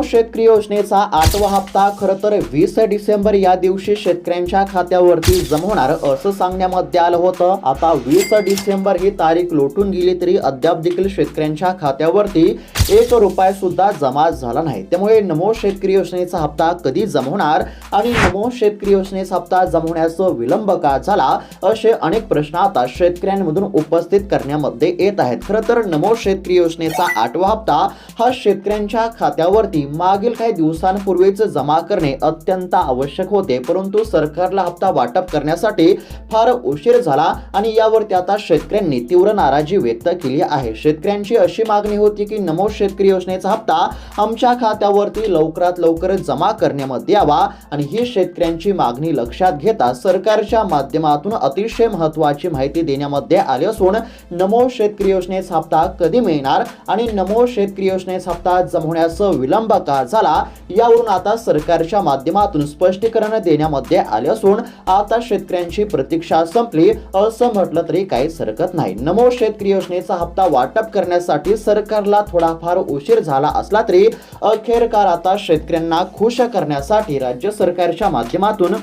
नमो शेतकरी योजनेचा 8वा हप्ता खरं तर 20 डिसेंबर या दिवशी शेतकऱ्यांच्या खात्यावरती जमा होणार असं सांगण्यामध्ये आलं होतं। आता 20 डिसेंबर ही तारीख लोटून गेली तरी अद्याप देखील शेतकऱ्यांच्या खात्यावरती 1 रुपया सुद्धा जमा झाला नाही। त्यामुळे नमो शेतकरी योजनेचा हप्ता कधी जमा होणार आणि नमो शेतकरी योजनेचा हप्ता जमा होण्याचा विलंब का झाला असे अनेक प्रश्न आता शेतकऱ्यांमधून उपस्थित करण्यामध्ये येत आहेत। खरं तर नमो शेतकरी योजनेचा 8वा हप्ता हा शेतकऱ्यांच्या खात्यावरती मागील काही दिवसांपूर्वीच जमा करणे अत्यंत आवश्यक होते, परंतु सरकारला हप्ता वाटप करण्यासाठी फार उशीर झाला आणि यावरती आता शेतकऱ्यांनी तीव्र नाराजी व्यक्त केली आहे। शेतकऱ्यांची अशी मागणी होती की नमो शेतकरी योजनेचा हप्ता आमच्या खात्यावरती लवकरात लवकर जमा करण्यामध्ये यावा आणि ही शेतकऱ्यांची मागणी लक्षात घेता सरकारच्या माध्यमातून अतिशय महत्त्वाची माहिती देण्यामध्ये आली असून नमो शेतकरी योजनेचा हप्ता कधी मिळणार आणि नमो शेतकरी योजनेचा हप्ता जमा होण्याचा विलंब का झाला यावरून आता सरकारच्या माध्यमातून स्पष्टीकरण देण्यामध्ये आले असून आता शेतकऱ्यांची प्रतीक्षा संपली असं म्हटलं तरी काहीच हरकत नाही। नमो शेतकरी योजनेचा हप्ता वाटप करण्यासाठी सरकारला थोडाफार उशीर झाला असला तरी अखेरकार आता शेतकऱ्यांना खुश करण्यासाठी राज्य सरकारच्या माध्यमातून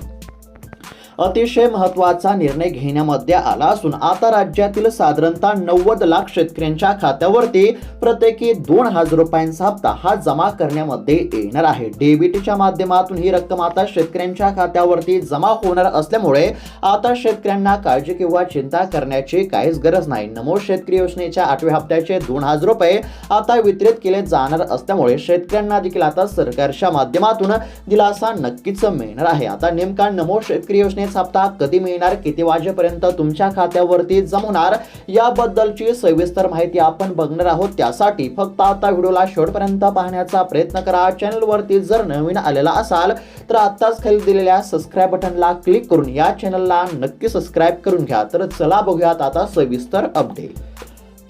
अतिशय महत्त्वाचा निर्णय घेण्यामध्ये आला असून आता राज्यातील साधारणतः 90 लाख शेतकऱ्यांच्या खात्यावरती प्रत्येकी 2000 रुपयांचा हप्ता हा जमा करण्यामध्ये येणार आहे। डेबिटच्या माध्यमातून ही रक्कम आता शेतकऱ्यांच्या खात्यावरती जमा होणार असल्यामुळे आता शेतकऱ्यांना काळजी किंवा चिंता करण्याची काहीच गरज नाही। नमो शेतकरी योजनेच्या 8व्या हप्त्याचे 2000 रुपये आता वितरित केले जाणार असल्यामुळे शेतकऱ्यांना देखील आता सरकारच्या माध्यमातून दिलासा नक्कीच मिळणार आहे। आता नेमका नमो शेतकरी योजने हप्ता कधी मिळणार, किती वाजेपर्यंत तुमच्या खात्यावरती जमवणार याबद्दलची सविस्तर माहिती आपण बघणार आहोत। त्यासाठी फक्त आता व्हिडिओला शेवटपर्यंत पाहण्याचा प्रयत्न करा। चॅनलवरती जर नवीन आलेला असाल तर आताच खाली दिलेल्या सबस्क्राइब बटनला क्लिक करून या चॅनलला नक्की सबस्क्राइब करून घ्या। तर चला बघूयात आता सविस्तर अपडेट।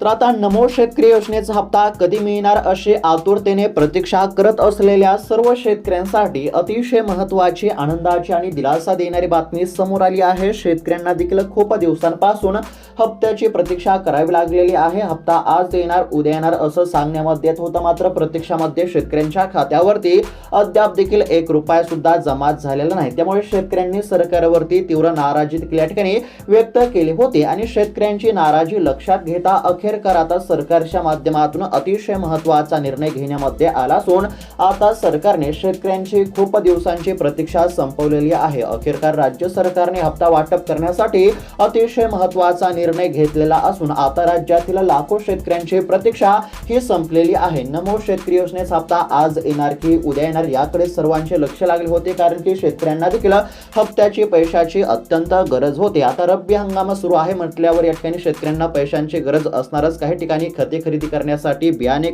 तर आता नमो शेतकरी योजनेचा हप्ता कधी मिळणार अशी आतुरतेने प्रतीक्षा करत असलेल्या सर्व शेतकऱ्यांसाठी अतिशय महत्त्वाची, आनंदाची आणि दिलासा देणारी बातमी समोर आली आहे। शेतकऱ्यांना देखील खूप दिवसांपासून हप्त्याची प्रतीक्षा करावी लागलेली आहे। हप्ता आज येणार उद्या येणार असं सांगण्यामध्ये येत होतं, मात्र प्रतीक्षामध्ये शेतकऱ्यांच्या खात्यावरती अद्याप देखील 1 रुपया सुद्धा जमा झालेला नाही। त्यामुळे शेतकऱ्यांनी सरकारवरती तीव्र नाराजी देखील या ठिकाणी व्यक्त केली होती आणि शेतकऱ्यांची नाराजी लक्षात घेता अखेरकार आता सरकारच्या माध्यमातून अतिशय महत्त्वाचा निर्णय घेण्यामध्ये आला असून आता सरकारने शेतकऱ्यांची खूप दिवसांची प्रतीक्षा संपवलेली आहे। अखेरकार राज्य सरकारने हप्ता वाटप करण्यासाठी अतिशय महत्त्वाचा निर्णय घेतलेला असून आता राज्यातील लाखो शेतकऱ्यांची प्रतीक्षा ही संपलेली आहे। नमो शेतकरी योजनेचा हप्ता आज येणार की उद्या येणार याकडे सर्वांचे लक्ष लागले होते, कारण की शेतकऱ्यांना देखील हप्त्याची पैशाची अत्यंत गरज होती। आता रब्बी हंगाम सुरू आहे म्हटल्यावर या ठिकाणी शेतकऱ्यांना पैशांची गरज असणारच। काही ठिकाणी खते खरेदी करण्यासाठी, बियाणे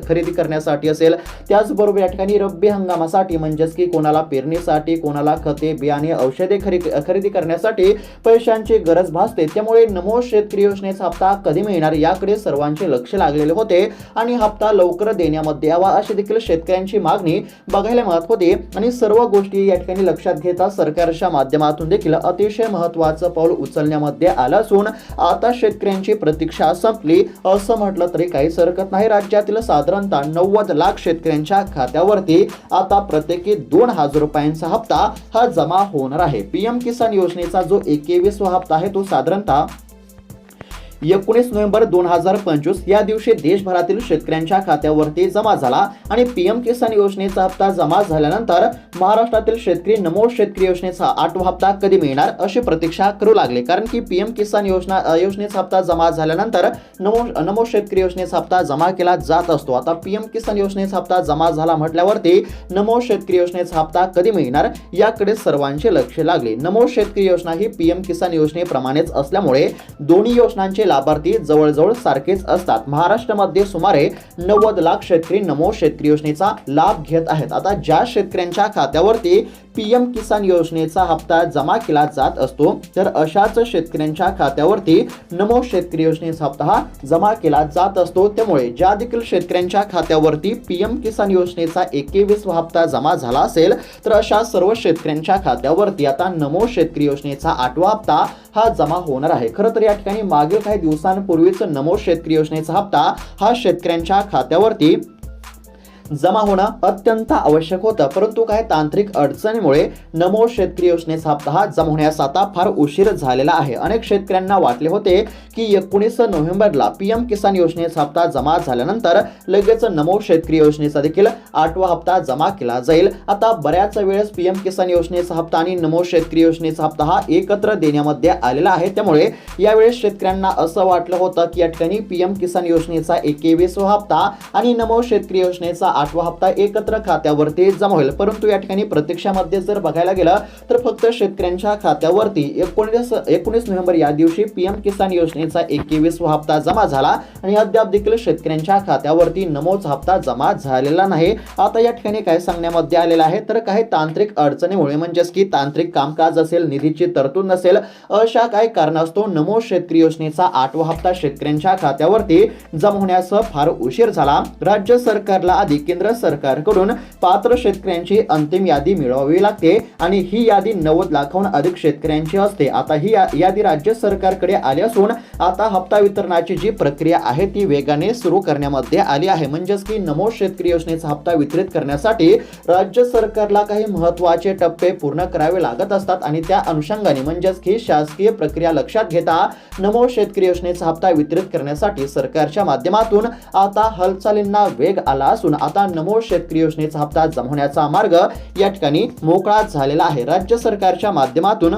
खरेदी करण्यासाठी असेल, त्याचबरोबर या ठिकाणी रब्बी हंगामासाठी म्हणजेच की कोणाला पेरणीसाठी, कोणाला खते, बियाणे, औषधे खरेदी करण्यासाठी पैशांची गरज भासते। त्यामुळे नमो शेतकरी योजनेचा हप्ता कधी मिळणार याकडे सर्वांचे लक्ष लागलेले होते आणि हप्ता लवकर देण्यामध्ये यावा अशी देखील शेतकऱ्यांची मागणी बघायला मिळत होती आणि सर्व गोष्टी या ठिकाणी लक्षात घेता सरकारच्या माध्यमातून देखील अतिशय महत्त्वाचं पाऊल उचलण्यामध्ये आलं असून आता शेतकऱ्यांची प्रतीक्षा संपली असं म्हटलं तरी काहीच हरकत नाही। राज्यातील साधारणतः 90 लाख शेतकऱ्यांच्या खात्यावरती आता प्रत्येकी 2000 रुपयांचा हप्ता हा जमा होणार आहे। पीएम किसान योजनेचा जो 21वा हप्ता आहे तो साधारणतः 19 नोव्हेंबर 2025 या दिवशी देशभरातील शेतकऱ्यांच्या खात्यावरती जमा झाला आणि पीएम किसान योजनेचा हप्ता जमा झाल्यानंतर महाराष्ट्रातील शेतकरी नमो शेतकरी योजनेचा 8वा हप्ता कधी मिळणार अशी प्रतीक्षा करू लागले, कारण की पीएम किसान योजनेचा हप्ता जमा झाल्यानंतर नमो शेतकरी योजनेचा हप्ता जमा केला जात असतो। आता पीएम किसान योजनेचा हप्ता जमा झाला म्हटल्यावरती नमो शेतकरी योजनेचा हप्ता कधी मिळणार याकडे सर्वांचे लक्ष लागले। नमो शेतकरी योजना ही पीएम किसान योजनेप्रमाणेच असल्यामुळे दोन्ही योजनांचे लाभार्थी जवळजवळ सारखेच असतात। महाराष्ट्रामध्ये सुमारे 90 लाख शेतकरी नमो शेतकरी योजनेचा लाभ घेत आहेत। आता ज्या शेतकऱ्यांच्या खात्यावरती पीएम किसान योजनेचा हप्ता जमा केला जात असतो तर अशाच शेतकऱ्यांच्या खात्यावरती नमो शेतकरी योजनेचा हप्ता हा जमा केला जात असतो। त्यामुळे ज्या देखील शेतकऱ्यांच्या खात्यावरती पीएम किसान योजनेचा 21वा हप्ता जमा झाला असेल तर अशा सर्व शेतकऱ्यांच्या खात्यावरती आता नमो शेतकरी योजनेचा 8वा हप्ता हा जमा होणार आहे। खरं तर या ठिकाणी मागील काही दिवसांपूर्वीच नमो शेतकरी योजनेचा हप्ता हा शेतकऱ्यांच्या खात्यावरती जमा होणं अत्यंत आवश्यक होतं, परंतु काही तांत्रिक अडचणीमुळे नमो शेतकरी योजनेचा हप्ता हा जमा होण्यास आता फार उशीर झालेला आहे. अनेक शेतकऱ्यांना वाटले होते की 19 नोव्हेंबरला पीएम किसान योजनेचा हप्ता जमा झाल्यानंतर लगेच नमो शेतकरी योजनेचा देखील 8वा हप्ता जमा केला जाईल. आता बऱ्याच वेळेस पीएम किसान योजनेचा हप्ता आणि नमो शेतकरी योजनेचा हप्ता हा एकत्र देण्यामध्ये आलेला आहे. त्यामुळे यावेळेस शेतकऱ्यांना असं वाटलं होतं की या ठिकाणी पीएम किसान योजनेचा 21वा हप्ता आणि नमो शेतकरी योजनेचा 8वा हप्ता एकत्र खात्यावरती जमा होईल. परंतु या ठिकाणी प्रत्यक्षामध्ये जर बघायला गेलं तर फक्त शेतकऱ्यांच्या खात्यावरती 19 नोव्हेंबर या दिवशी पीएम किसान योजनेचा 21वा हप्ता जमा झाला आणि अद्याप देखील शेतकऱ्यांच्या खात्यावरती नमोचा हप्ता जमा झालेला नाही. आता या ठिकाणी काय सांगण्यामध्ये आलेलं आहे तर काही तांत्रिक अडचणीमुळे म्हणजेच की तांत्रिक कामकाज असेल, निधीची तरतूद नसेल, अशा काही कारणास्तव नमो शेतकरी योजनेचा 8वा हप्ता शेतकऱ्यांच्या खात्यावरती जमा होण्यास फार उशीर झाला. राज्य सरकारला आधी केंद्र सरकारकडून पात्र शेतकऱ्यांची अंतिम यादी मिळवावी लागते आणि ही यादी 90 लाखाहून अधिक शेतकऱ्यांची असते. आता ही यादी राज्य सरकारकडे आली असून आता हप्ता वितरणाची जी प्रक्रिया आहे ती वेगाने सुरू करण्यामध्ये आली आहे. म्हणजेच की नमो शेतकरी योजनेचा हप्ता वितरित करण्यासाठी राज्य सरकारला काही महत्त्वाचे टप्पे पूर्ण करावे लागत असतात आणि त्या अनुषंगाने म्हणजेच की शासकीय प्रक्रिया लक्षात घेता नमो शेतकरी योजनेचा हप्ता वितरित करण्यासाठी सरकारच्या माध्यमातून आता हालचालींना वेग आला असून आता नमो शेतकरी योजनेचा हप्ता जमा होण्याचा मार्ग या ठिकाणी मोकळा झालेला आहे. राज्य सरकारच्या माध्यमातून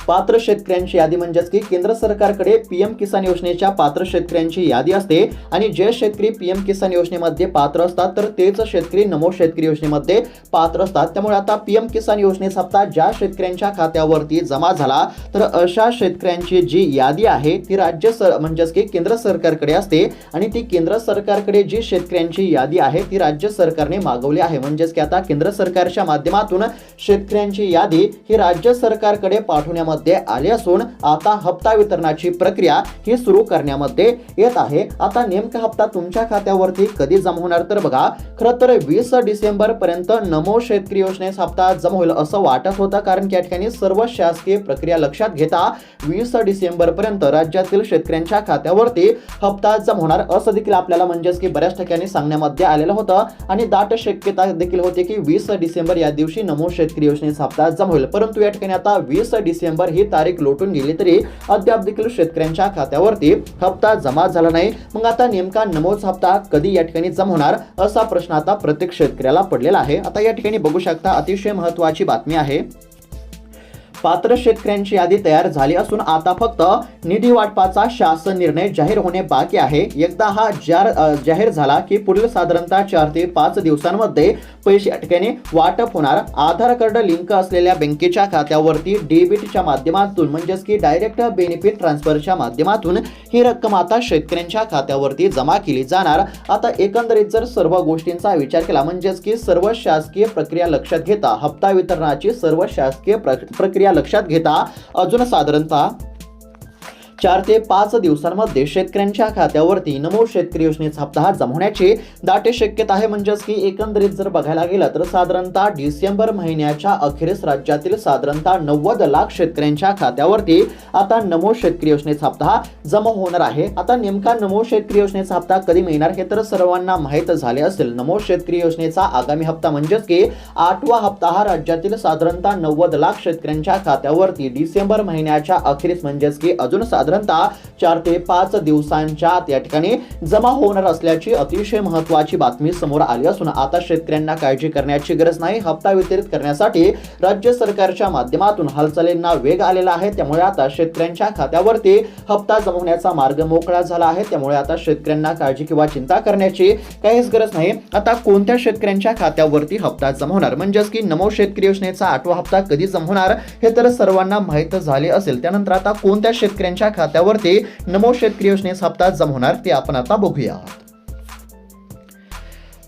पात्र शेतकऱ्यांची यादी म्हणजेच की केंद्र सरकारकडे पीएम किसान योजनेच्या पात्र शेतकऱ्यांची यादी असते आणि जे शेतकरी पीएम किसान योजनेमध्ये पात्र असतात तर तेच शेतकरी नमो शेतकरी योजनेमध्ये पात्र असतात. त्यामुळे आता पीएम किसान योजनेचा हप्ता ज्या शेतकऱ्यांच्या खात्यावरती जमा झाला तर अशा शेतकऱ्यांची जी यादी आहे ती म्हणजेच की केंद्र सरकारकडे असते आणि ती केंद्र सरकारकडे जी शेतकऱ्यांची यादी आहे ती राज्य सरकारने मागवली आहे. म्हणजेच की आता केंद्र सरकारच्या माध्यमातून शेतकऱ्यांची यादी ही राज्य सरकारकडे पाठवण्यामध्ये आले असून आता हप्ता वितरणाची प्रक्रिया ही सुरू करण्यामध्ये येत आहे. आता नेमका हप्ता तुमच्या खात्यावरती कधी जमा होणार तर बघा, खरं तर 20 डिसेंबर पर्यंत नमो शेतकरी योजनेचा हप्ता जमा होईल असं वाटत होतं, कारण की या ठिकाणी सर्व शासकीय प्रक्रिया लक्षात घेता 20 डिसेंबर पर्यंत राज्यातील शेतकऱ्यांच्या खात्यावरती हप्ता जमा होणार असं देखील आपल्याला म्हणजेच की बऱ्याच ठिकाणी सांगण्यामध्ये आलेलं होतं आणि दाट शक्यता देखील होती की 20 डिसेंबर या दिवशी नमो शेतकरी योजनेचा हप्ता जमा होईल. परंतु या ठिकाणी आता 20 डिसेंबर ही तारीख लोटून गेली तरी अद्याप देखील शेतकऱ्यांच्या खात्यावरती हप्ता जमा झाला नाही. मग आता नेमका नमोचा हप्ता कधी या ठिकाणी जमा होणार असा प्रश्न आता प्रत्येक शेतकऱ्याला पडलेला आहे. आता या ठिकाणी बघू शकता अतिशय महत्त्वाची बातमी आहे. पात्र शेतकऱ्यांची यादी तयार झाली असून आता फक्त निधी वाटपाचा शासन निर्णय जाहीर होणे बाकी आहे. एकदा हा जाहीर झाला की पुढील साधारणतः 4 ते 5 दिवसांमध्ये पैसे या ठिकाणी वाटप होणार. आधार कार्ड लिंक असलेल्या बँकेच्या खात्यावरती डेबिटच्या माध्यमातून म्हणजेच की डायरेक्ट बेनिफिट ट्रान्सफरच्या माध्यमातून ही रक्कम आता शेतकऱ्यांच्या खात्यावरती जमा केली जाणार. आता एकंदरीत जर सर्व गोष्टींचा विचार केला म्हणजेच की सर्व शासकीय प्रक्रिया लक्षात घेता हप्ता वितरणाची सर्व शासकीय प्रक्रिया लक्षात घेता अजून साधारणतः 4 ते 5 दिवसांमध्ये शेतकऱ्यांच्या खात्यावरती नमो शेतकरी योजनेचा हप्ता हा जमा होण्याची दाट शक्यता आहे. म्हणजेच की एकंदरीत जर बघायला गेलं तर साधारणतः डिसेंबर महिन्याच्या अखेरीस राज्यातील साधारणतः 90 लाख शेतकऱ्यांच्या खात्यावरती आता नमो शेतकरी योजनेचा हप्ता हा जमा होणार आहे. आता नेमका नमो शेतकरी योजनेचा हप्ता कधी मिळणार हे तर सर्वांना माहीत झाले असेल. नमो शेतकरी योजनेचा आगामी हप्ता म्हणजेच की 8वा हप्ता हा राज्यातील साधारणतः 90 लाख शेतकऱ्यांच्या खात्यावरती डिसेंबर महिन्याच्या अखेरीस म्हणजेच की अजून साधारणतः 4 ते 5 दिवसांच्या या ठिकाणी जमा होणार असल्याची अतिशय महत्त्वाची बातमी समोर आली असून आता शेतकऱ्यांना काळजी करण्याची गरज नाही. हप्ता वितरित करण्यासाठी राज्य सरकारच्या माध्यमातून हालचालींना वेग आलेला आहे. त्यामुळे आता शेतकऱ्यांच्या खात्यावरती हप्ता जमा होण्याचा मार्ग मोकळा झाला आहे. त्यामुळे आता शेतकऱ्यांना काळजी किंवा चिंता करण्याची काहीच गरज नाही. आता कोणत्या शेतकऱ्यांच्या खात्यावरती हप्ता जमा होणार म्हणजेच की नमो शेतकरी योजनेचा 8वा हप्ता कधी जमा होणार हे तर सर्वांना माहीत झाले असेल. त्यानंतर आता कोणत्या शेतकऱ्यांच्या खात्यावरती नमो शेतकरी योजनेचा हप्ता जमा होणार ते आपण आता बघूया.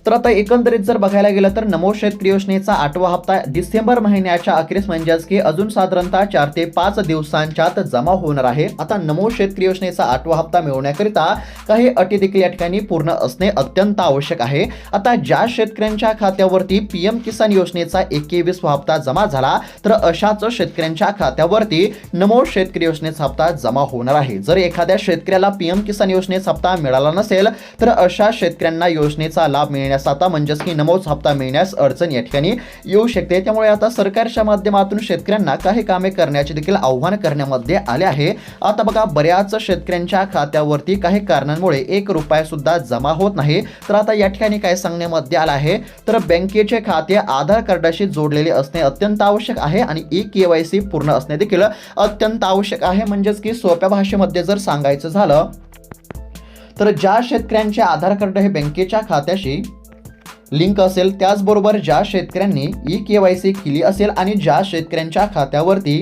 तर आता एकंदरीत जर बघायला गेलं तर नमो शेतकरी योजनेचा 8वा हप्ता डिसेंबर महिन्याच्या अखेरीस म्हणजेच की अजून साधारणतः 4 ते 5 दिवसांच्यात जमा होणार आहे. आता नमो शेतकरी योजनेचा 8वा हप्ता मिळवण्याकरिता काही अटी देखील या ठिकाणी पूर्ण असणे अत्यंत आवश्यक आहे. आता ज्या शेतकऱ्यांच्या खात्यावरती पीएम किसान योजनेचा 21वा हप्ता जमा झाला तर अशाच शेतकऱ्यांच्या खात्यावरती नमो शेतकरी योजनेचा हप्ता जमा होणार आहे. जर एखाद्या शेतकऱ्याला पीएम किसान योजनेचा हप्ता मिळाला नसेल तर अशा शेतकऱ्यांना योजनेचा लाभ मिळण्यासाठी मिळण्यास आता म्हणजेच की नमोच हप्ता मिळण्यास अडचण या ठिकाणी येऊ शकते। त्यामुळे आता सरकारच्या माध्यमातून शेतकऱ्यांना काही कामे करण्याचे देखील आव्हान करण्यामध्ये आले आहे। आता बघा, बऱ्याच शेतकऱ्यांच्या खात्यावरती काही कारणांमुळे 1 रुपया सुद्धा जमा होत नाही। तर आता या ठिकाणी काय सांगण्यामध्ये आलं आहे, तर बँकेचे खाते आधार कार्डाशी जोडलेले असणे अत्यंत आवश्यक आहे आणि ई-KYC पूर्ण असणे देखील अत्यंत आवश्यक आहे। म्हणजेच की सोप्या भाषेमध्ये जर सांगायचं झालं तर ज्या शेतकऱ्यांचे आधार कार्ड हे बँकेच्या खात्याशी लिंक असेल, त्याचबरोबर ज्या शेतकऱ्यांनी ई-KYC केली असेल आणि ज्या शेतकऱ्यांच्या खात्यावरती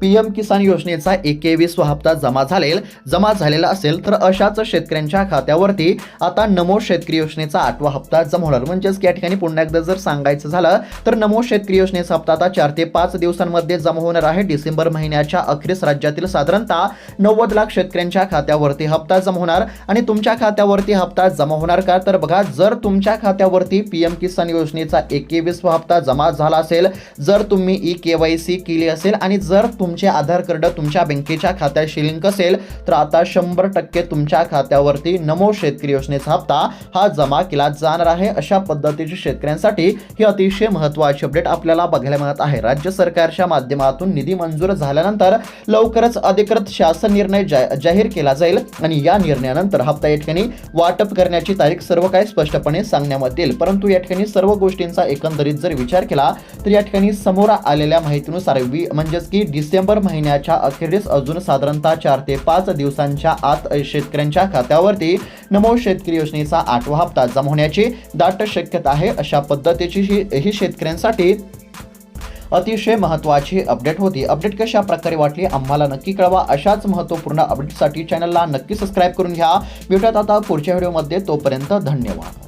PM किसान योजनेचा 21वा हप्ता जमा झालेला असेल, तर अशाच शेतकऱ्यांच्या खात्यावरती आता नमो शेतकरी योजनेचा 8वा हप्ता जमा होणार। म्हणजेच या ठिकाणी पुन्हा एकदा जर सांगायचं झालं तर नमो शेतकरी योजनेचा हप्ता आता 4 ते 5 दिवसांमध्ये जमा होणार आहे। डिसेंबर महिन्याच्या अखेरीस राज्यातील साधारणतः 90 लाख शेतकऱ्यांच्या खात्यावरती हप्ता जमा होणार। आणि तुमच्या खात्यावरती हप्ता जमा होणार का, तर बघा, जर तुमच्या खात्यावरती PM किसान योजनेचा 21वा हप्ता जमा झाला असेल, जर तुम्ही ई-KYC केली असेल आणि जर तुमचे आधार कार्ड तुमच्या बँकेच्या खात्याशी लिंक असेल, तर आता 100% तुमच्या खात्यावरती नमो शेतकरी योजनेचा हप्ता हा जमा केला जाणार आहे। अशा पद्धतीची शेतकऱ्यांसाठी ही अतिशय महत्त्वाची अपडेट आपल्याला बघायला मिळत आहे। राज्य सरकारच्या माध्यमातून निधी मंजूर झाल्यानंतर लवकरच अधिकृत शासन निर्णय जाहीर केला जाईल आणि या निर्णयानंतर हप्ता या ठिकाणी वाटप करण्याची तारीख सर्व काही स्पष्टपणे सांगण्यात येईल। परंतु या ठिकाणी सर्व गोष्टींचा एकंदरीत जर विचार केला तर या ठिकाणी समोर आलेल्या माहितीनुसार म्हणजेच की डिसेंबर महिन्याच्या अखेरीस अजून साधारणतः 4 ते 5 दिवसांच्या आत शेतकऱ्यांच्या खात्यावरती नमो शेतकरी योजनेचा 8वा हप्ता जमा होण्याची दाट शक्यता आहे। अशा पद्धतीची ही शेतकऱ्यांसाठी अतिशय महत्त्वाची अपडेट होती। अपडेट कशा प्रकारे वाटली आम्हाला नक्की कळवा। अशाच महत्त्वपूर्ण अपडेटसाठी चॅनलला नक्की सबस्क्राईब करून घ्या। भेटूयात आता पुढच्या व्हिडिओमध्ये, तोपर्यंत धन्यवाद।